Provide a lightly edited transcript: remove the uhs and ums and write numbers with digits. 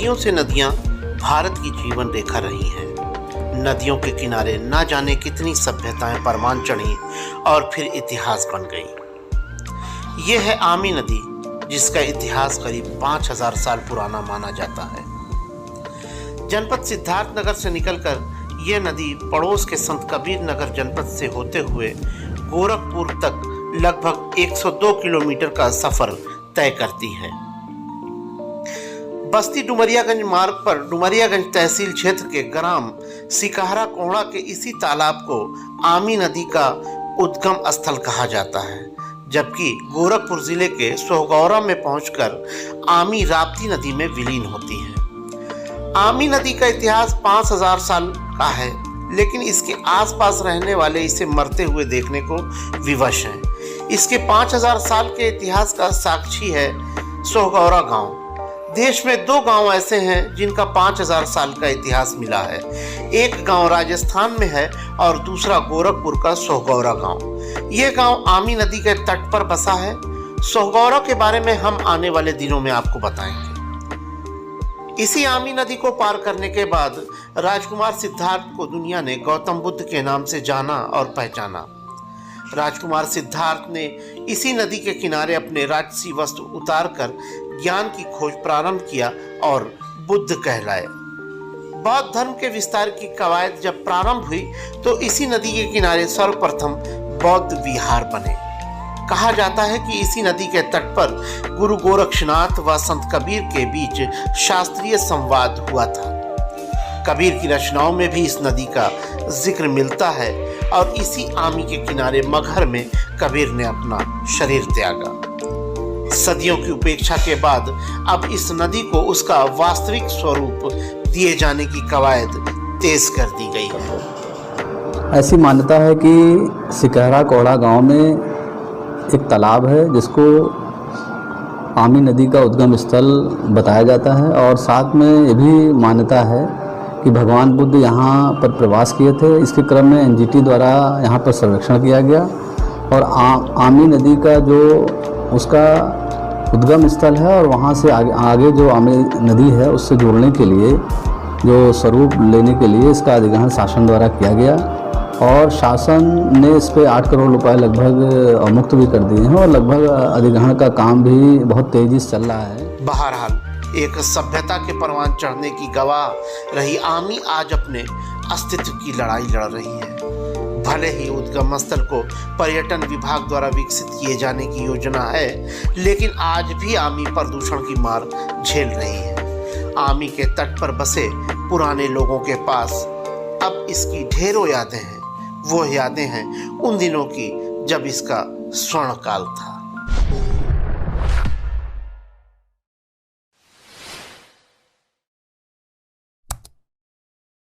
सदियों से नदियां भारत की जीवन रेखा रही हैं। नदियों के किनारे ना जाने कितनी सभ्यताएं परवान चढ़ी और फिर इतिहास बन गई। यह है आमी नदी, जिसका इतिहास करीब 5000 साल पुराना माना जाता है। जनपद सिद्धार्थनगर से निकलकर यह नदी पड़ोस के संत कबीर नगर जनपद से होते हुए गोरखपुर तक लगभग 102 किलोमीटर का सफर तय करती है। बस्ती डुमरियागंज मार्ग पर डुमरियागंज तहसील क्षेत्र के ग्राम सिकहरा कोहड़ा के इसी तालाब को आमी नदी का उद्गम स्थल कहा जाता है, जबकि गोरखपुर जिले के सोहगौरा में पहुंचकर आमी राप्ती नदी में विलीन होती है। आमी नदी का इतिहास 5000 साल का है, लेकिन इसके आसपास रहने वाले इसे मरते हुए देखने को विवश हैं। इसके 5000 साल के इतिहास का साक्षी है सोहगौरा गांव। देश में 2 गांव ऐसे हैं जिनका 5000 साल का इतिहास मिला है। एक गांव राजस्थान में है और दूसरा गोरखपुर का सोहगौरा गांव। यह गांव आमी नदी के तट पर बसा है। सोहगौरा के बारे में हम आने वाले दिनों में आपको बताएंगे। इसी आमी नदी को पार करने के बाद राजकुमार सिद्धार्थ को दुनिया ने गौतम बुद्ध के नाम से जाना और पहचाना। राजकुमार सिद्धार्थ ने इसी नदी के किनारे अपने राजसी वस्त्र उतारकर ज्ञान की खोज प्रारंभ किया और बुद्ध कहलाए। बौद्ध धर्म के विस्तार की कवायद जब प्रारंभ हुई तो इसी नदी के किनारे सर्वप्रथम बौद्ध विहार बने। कहा जाता है कि इसी नदी के तट पर गुरु गोरक्षनाथ व संत कबीर के बीच शास्त्रीय संवाद हुआ था। कबीर की रचनाओं में भी इस नदी का जिक्र मिलता है और इसी आमी के किनारे मगहर में कबीर ने अपना शरीर त्यागा। सदियों की उपेक्षा के बाद अब इस नदी को उसका वास्तविक स्वरूप दिए जाने की कवायद तेज कर दी गई है। ऐसी मान्यता है कि सिकहरा कोहड़ा गांव में एक तालाब है जिसको आमी नदी का उद्गम स्थल बताया जाता है, और साथ में ये भी मान्यता है कि भगवान बुद्ध यहाँ पर प्रवास किए थे। इसके क्रम में एनजीटी द्वारा यहाँ पर सर्वेक्षण किया गया और आमी नदी का जो उसका उद्गम स्थल है और वहाँ से आगे जो आमी नदी है उससे जोड़ने के लिए, जो स्वरूप लेने के लिए इसका अधिग्रहण शासन द्वारा किया गया और शासन ने इस पे 8 करोड़ रुपए लगभग मुक्त भी कर दिए हैं और लगभग अधिग्रहण का काम भी बहुत तेजी से चल रहा है। बहरहाल एक सभ्यता के परवान चढ़ने की गवाह रही आमी आज अपने अस्तित्व की लड़ाई लड़ रही है। भले ही उद्गम स्थल को पर्यटन विभाग द्वारा विकसित किए जाने की योजना है, लेकिन आज भी आमी प्रदूषण की मार झेल रही है। आमी के तट पर बसे पुराने लोगों के पास अब इसकी ढेरों यादें हैं। वो यादें हैं उन दिनों की जब इसका स्वर्ण काल था।